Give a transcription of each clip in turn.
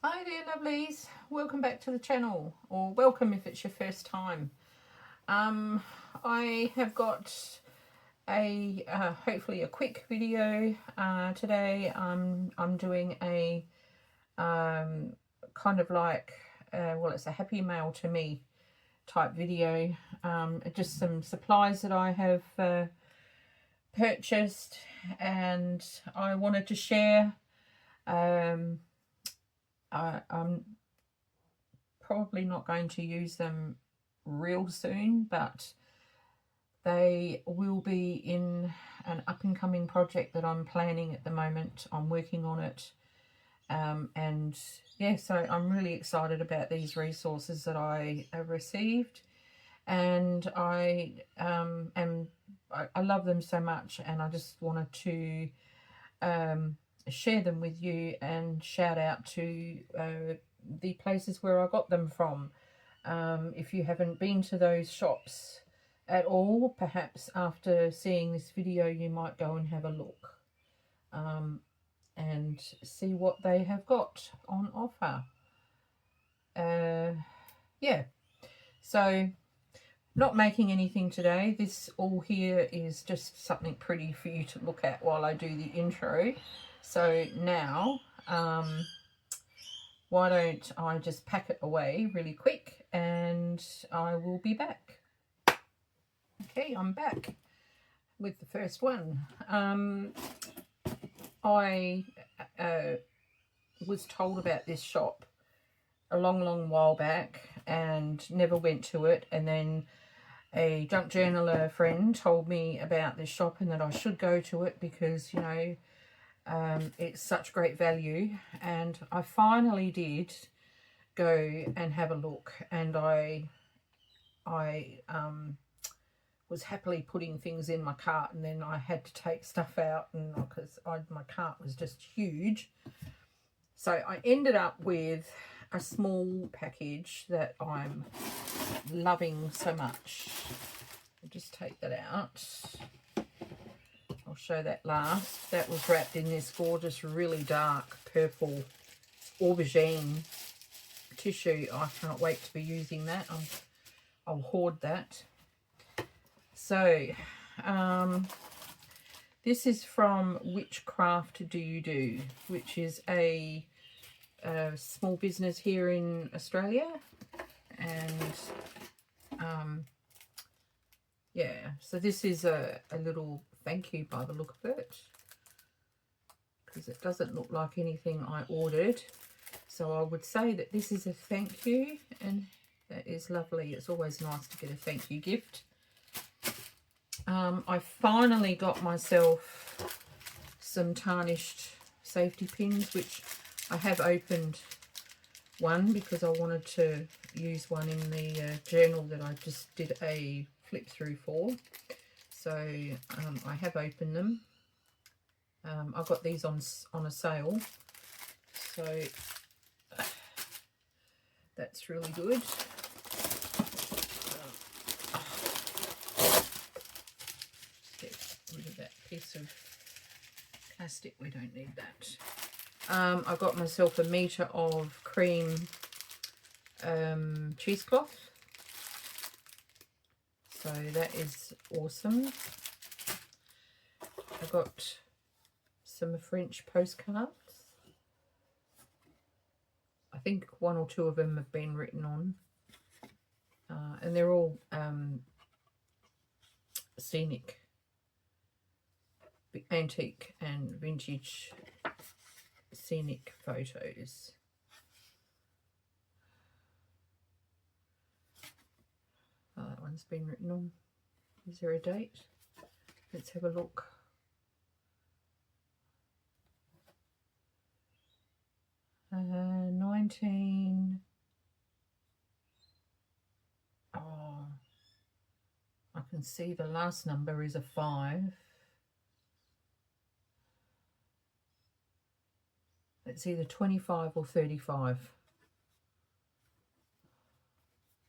Hi there, lovelies. Welcome back to the channel, or welcome if it's your first time. I have got a hopefully a quick video today. I'm doing a kind of like well, it's a happy mail to me type video. Just some supplies that I have purchased, and I wanted to share. I'm probably not going to use them real soon, but they will be in an up-and-coming project that I'm planning at the moment. I'm working on it, and yeah, so I'm really excited about these resources that I have received, and I love them so much, and I just wanted to share them with you and shout out to the places where I got them from. If you haven't been to those shops at all, perhaps after seeing this video you might go and have a look and see what they have got on offer. Yeah, so not making anything today. This all here is just something pretty for you to look at while I do the intro. So now, why don't I just pack it away really quick and I will be back. Okay, I'm back with the first one. I was told about this shop a long while back and never went to it, and then a junk journaler friend told me about this shop and that I should go to it because, you know, it's such great value. And I finally did go and have a look, and I was happily putting things in my cart, and then I had to take stuff out, and because my cart was just huge, so I ended up with a small package that I'm loving so much. I'll just take that out. I'll show that last. That was wrapped in this gorgeous, really dark purple aubergine tissue. I can't wait to be using that. I'll hoard that. So, this is from Which Craft Do You Do, which is a small business here in Australia, and yeah, so this is a little thank you by the look of it, because it doesn't look like anything I ordered. So I would say that this is a thank you, and that is lovely. It's always nice to get a thank you gift. I finally got myself some tarnished safety pins, which I have opened one because I wanted to use one in the journal that I just did a flip through for. So I have opened them. I got these on a sale, so that's really good. Get rid of that piece of plastic, we don't need that. I got myself a metre of cream cheesecloth, so that is awesome. I got some French postcards. I think one or two of them have been written on, and they're all scenic, antique and vintage scenic photos. That one's been written on. Is there a date? Let's have a look. Oh, I can see the last number is a 5. It's either 25 or 35.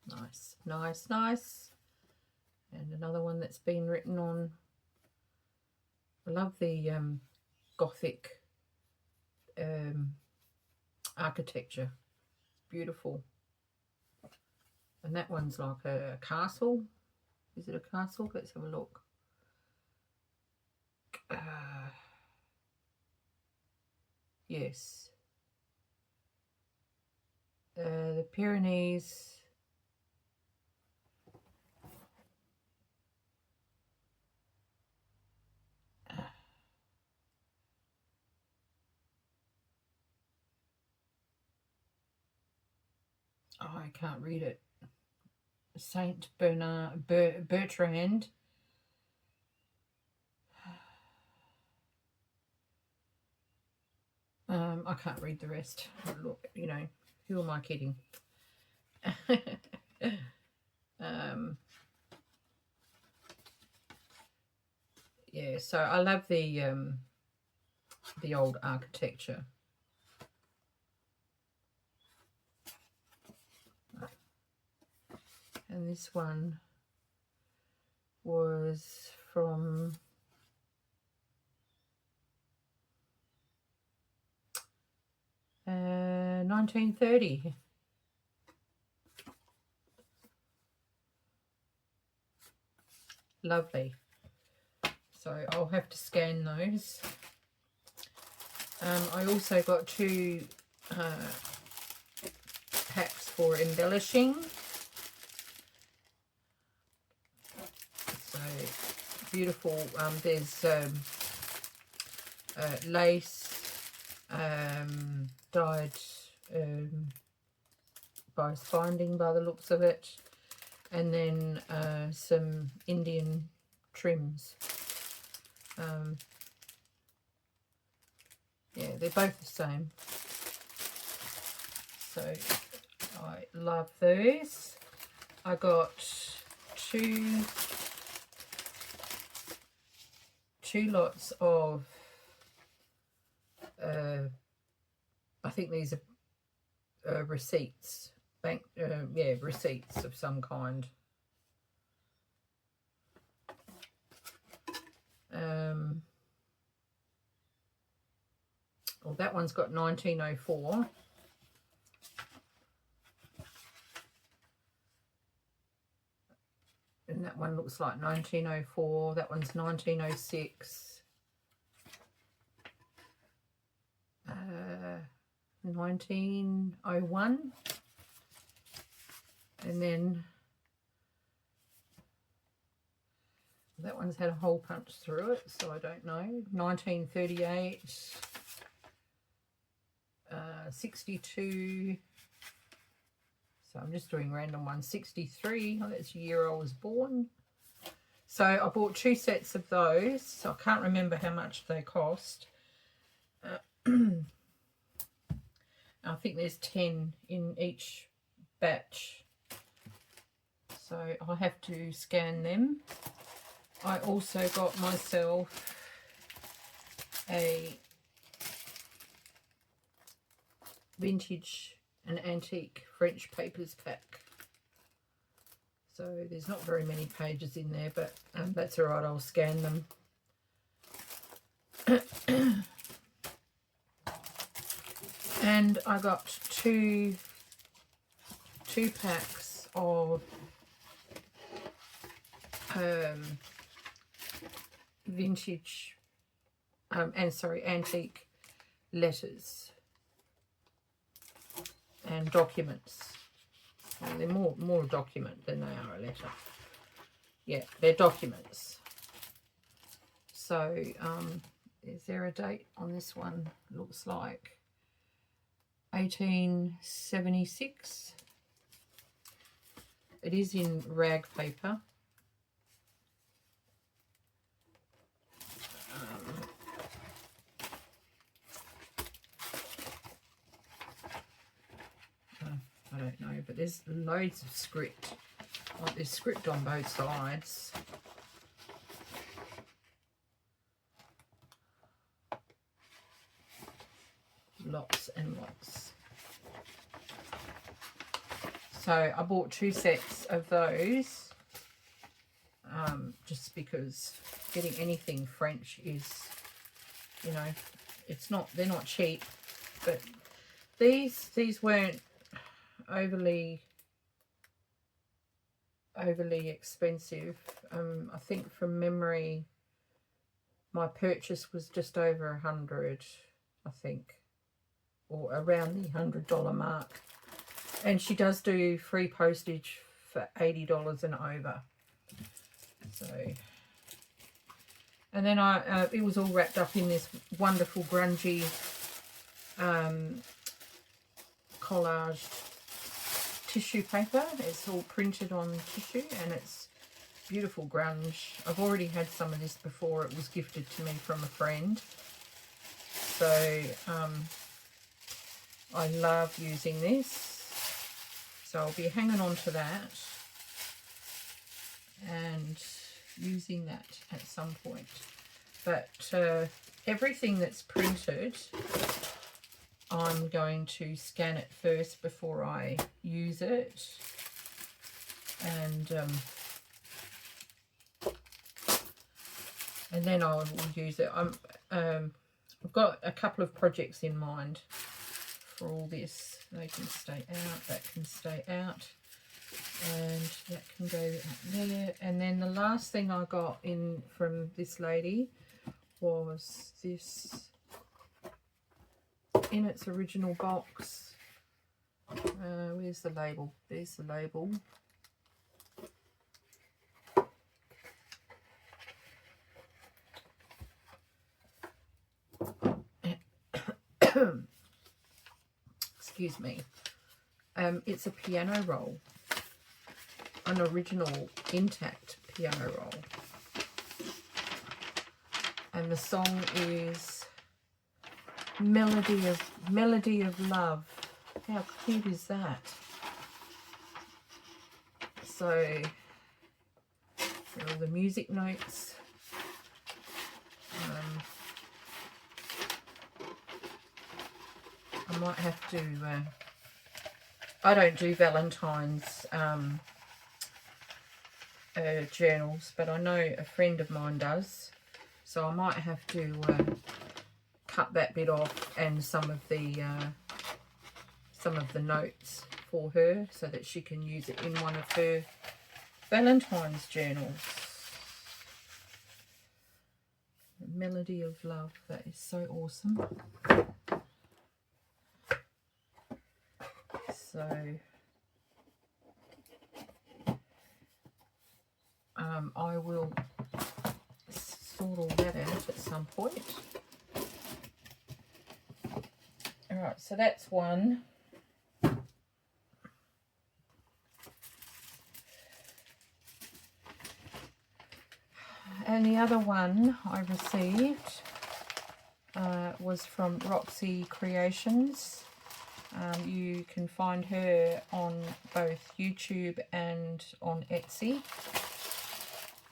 Nice. And another one that's been written on. I love the gothic architecture. Beautiful. And that one's like a castle. Is it a castle? Let's have a look. Yes. The Pyrenees. Oh, I can't read it. Saint Bernard, Bertrand. I can't read the rest. Look, you know, who am I kidding? Yeah, so I love the old architecture. And this one was from 1930. Lovely. So I'll have to scan those. I also got 2 packs for embellishing. So beautiful. There's lace dyed by binding by the looks of it, and then some Indian trims. Yeah, they're both the same. So I love those. I got two lots of I think these are receipts, receipts of some kind. Well, that one's got 1904. And that one looks like 1904. That one's 1906. 1901. And then that one's had a hole punched through it, so I don't know. 1938. 62. So I'm just doing random ones. 63. Oh, that's the year I was born. So I bought 2 sets of those. So I can't remember how much they cost. I think there's 10 in each batch. So I'll have to scan them. I also got myself a vintage and antique French papers pack. So there's not very many pages in there, but that's all right, I'll scan them. And I got two packs of vintage antique letters and documents. Well, they're more a document than they are a letter. Yeah, they're documents. So is there a date on this one? Looks like 1876. It is in rag paper. I don't know, but there's loads of script. Like there's script on both sides. Lots and lots. So I bought 2 sets of those, just because getting anything French is, you know, it's not, they're not cheap, but These weren't overly expensive. I think from memory my purchase was just over 100, I think, or around the $100 mark. And she does do free postage for $80 and over. So, and then it was all wrapped up in this wonderful grungy collaged tissue paper. It's all printed on tissue and it's beautiful grunge. I've already had some of this before. It was gifted to me from a friend. So I love using this. So I'll be hanging on to that and using that at some point. But everything that's printed, I'm going to scan it first before I use it. And then I will use it. I've got a couple of projects in mind for all this. They can stay out, that can stay out, and that can go there. And then the last thing I got in from this lady was this in its original box. Where's the label? There's the label. Excuse me. It's a piano roll, an original intact piano roll, and the song is Melody of Love. How cute is that? So there are the music notes. I might have to, I don't do Valentine's journals, but I know a friend of mine does, so I might have to cut that bit off and some of the notes for her so that she can use it in one of her Valentine's journals. Melody of Love, that is so awesome. So I will sort all that out at some point. All right, so that's one. And the other one I received was from Roxy Creations. You can find her on both YouTube and on Etsy.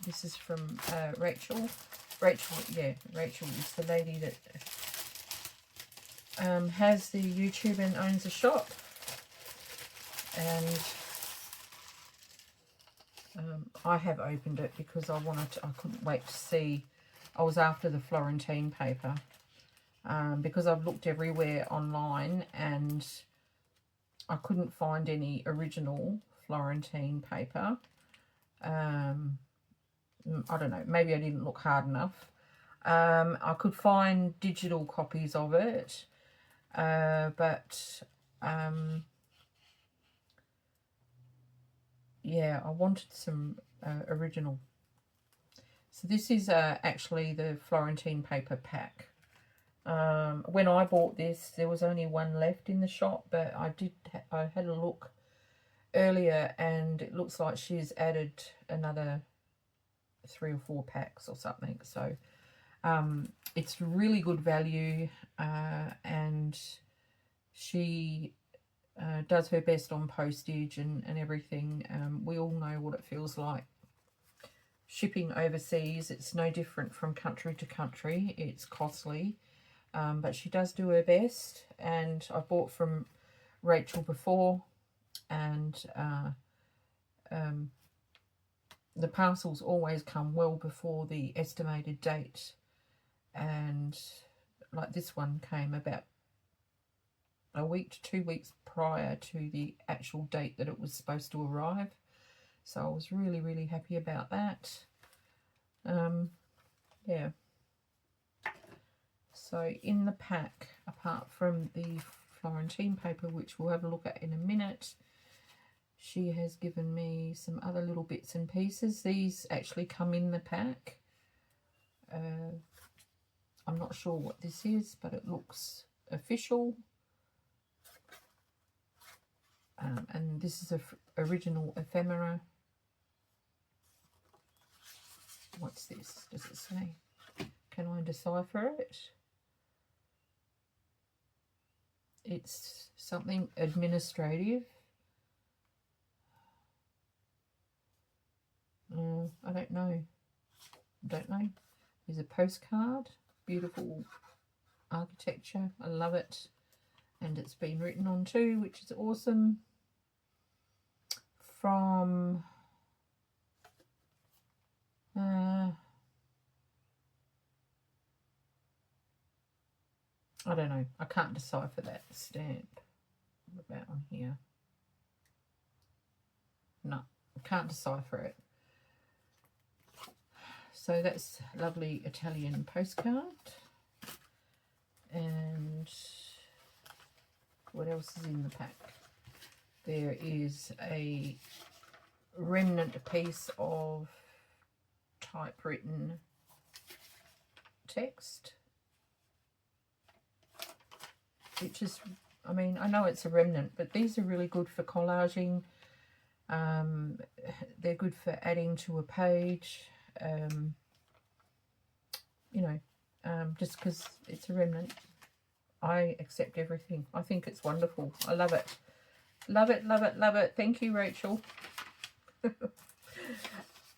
This is from Rachel. Rachel is the lady that has the YouTube and owns a shop. And I have opened it because I couldn't wait to see. I was after the Florentine paper. Because I've looked everywhere online and I couldn't find any original Florentine paper. I don't know, maybe I didn't look hard enough. I could find digital copies of it, but yeah, I wanted some original. So this is actually the Florentine paper pack. When I bought this, there was only one left in the shop, but I had a look earlier and it looks like she's added another 3 or 4 packs or something. So it's really good value, and she does her best on postage and everything. We all know what it feels like shipping overseas. It's no different from country to country. It's costly. But she does do her best, and I bought from Rachel before, and the parcels always come well before the estimated date, and like this one came about a week to 2 weeks prior to the actual date that it was supposed to arrive. So I was really, really happy about that. Yeah. So in the pack, apart from the Florentine paper, which we'll have a look at in a minute, she has given me some other little bits and pieces. These actually come in the pack. I'm not sure what this is, but it looks official. And this is a original ephemera. What's this? Does it say? Can I decipher it? It's something administrative. I don't know. There's a postcard. Beautiful architecture. I love it. And it's been written on too, which is awesome. From I don't know. I can't decipher that stamp. What about on here? No, I can't decipher it. So that's a lovely Italian postcard. And what else is in the pack? There is a remnant piece of typewritten text, which is, I mean, I know it's a remnant, but these are really good for collaging. They're good for adding to a page, you know, just because it's a remnant. I accept everything. I think it's wonderful. I love it. Love it, love it, love it. Thank you, Rachel.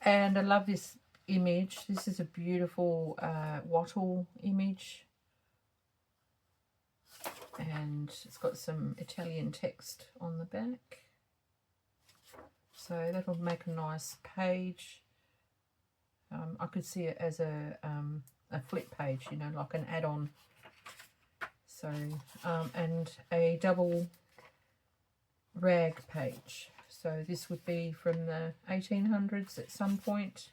And I love this image. This is a beautiful wattle image. And it's got some Italian text on the back. So that'll make a nice page. I could see it as a flip page, you know, like an add-on. So, and a double rag page. So this would be from the 1800s at some point.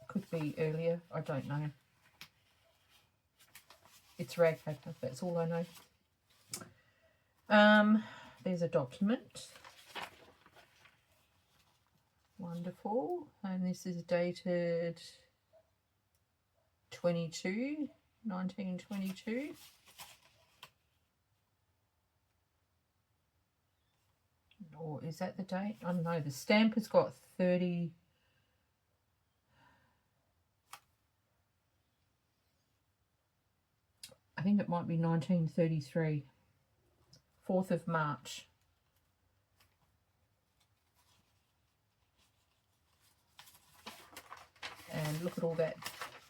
Could be earlier, I don't know. It's rag paper, that's all I know. There's a document. Wonderful. And this is dated 1922. Or is that the date? I don't know. The stamp has got 30. I think it might be 1933. 4th of March. And look at all that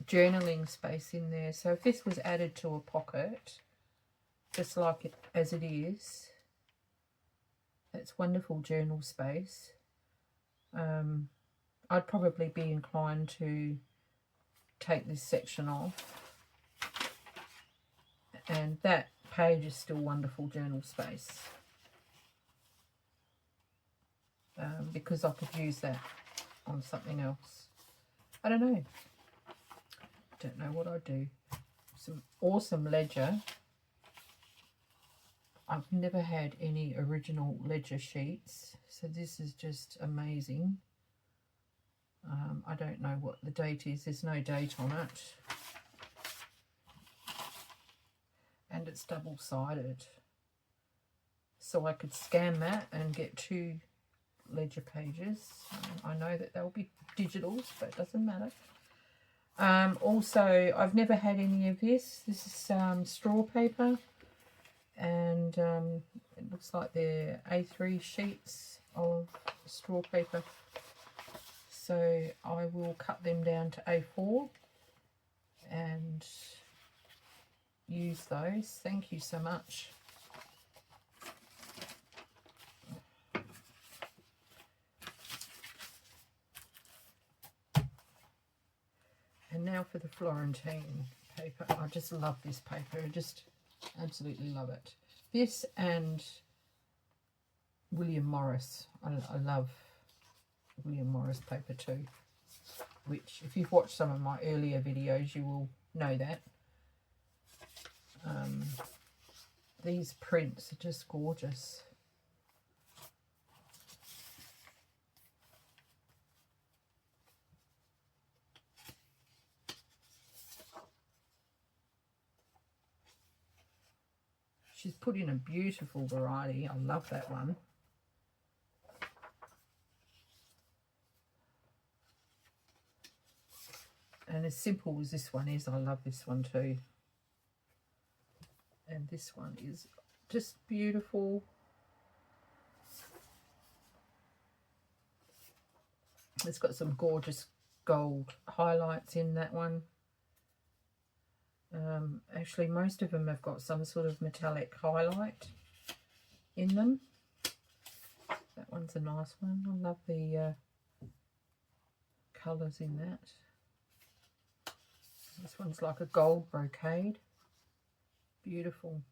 journaling space in there. So if this was added to a pocket, just like it as it is, that's wonderful journal space. I'd probably be inclined to take this section off. And that page is still wonderful journal space. Because I could use that on something else. I don't know. Don't know what I'd do. Some awesome ledger. I've never had any original ledger sheets, so this is just amazing. I don't know what the date is. There's no date on it. And it's double-sided. So I could scan that and get 2 ledger pages. I know that they'll be digitals, but it doesn't matter. Also, I've never had any of this. This is straw paper. And it looks like they're A3 sheets of straw paper. So I will cut them down to A4 and use those. Thank you so much. And now for the Florentine paper. I just love this paper. I just absolutely love it. This and William Morris. I love William Morris paper too, which if you've watched some of my earlier videos you will know that. These prints are just gorgeous. She's put in a beautiful variety. I love that one. And as simple as this one is, I love this one too. And this one is just beautiful. It's got some gorgeous gold highlights in that one. Actually, most of them have got some sort of metallic highlight in them. That one's a nice one. I love the colours in that. This one's like a gold brocade. Beautiful.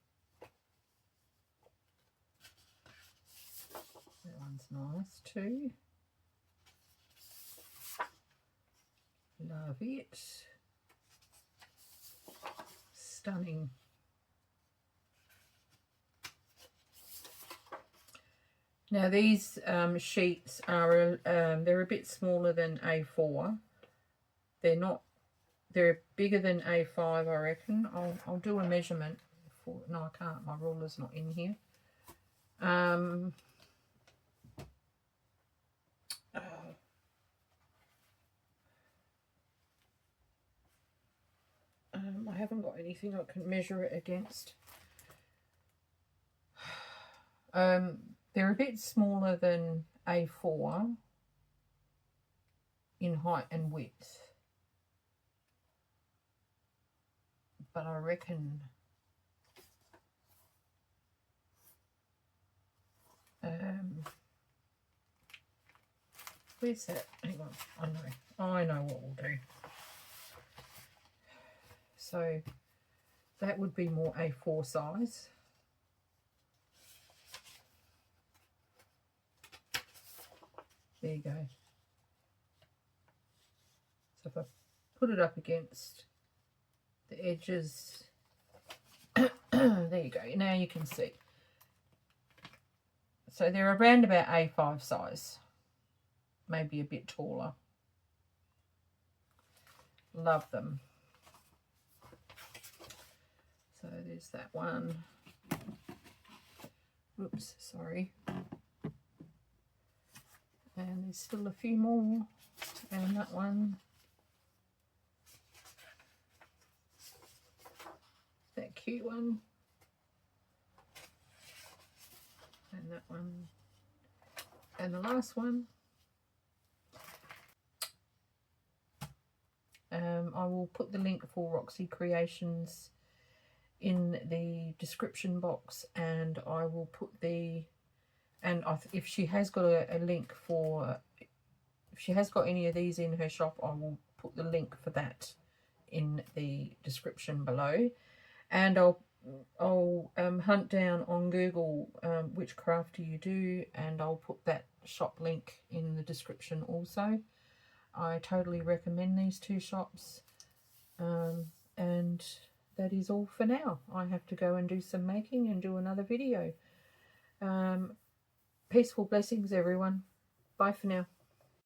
That one's nice too. Love it. Stunning. Now these sheets are they're a bit smaller than A4. They're bigger than A5, I reckon. I'll do a measurement for. No, I can't. My ruler's not in here. I haven't got anything I can measure it against. They're a bit smaller than A4 in height and width, but I reckon where's that? Hang on, I know what we'll do. So that would be more A4 size. There you go. So if I put it up against the edges, there you go. Now you can see. So they're around about A5 size, maybe a bit taller. Love them. So there's that one. Oops, sorry. And there's still a few more. And that one. That cute one. And that one. And the last one. I will put the link for Roxy Creations in the description box, and I will put the, and if she has got a link for, if she has got any of these in her shop, I will put the link for that in the description below. And I'll hunt down on Google which craft do you do, and I'll put that shop link in the description also. I totally recommend these two shops, and that is all for now. I have to go and do some making and do another video. Peaceful blessings, everyone. Bye for now.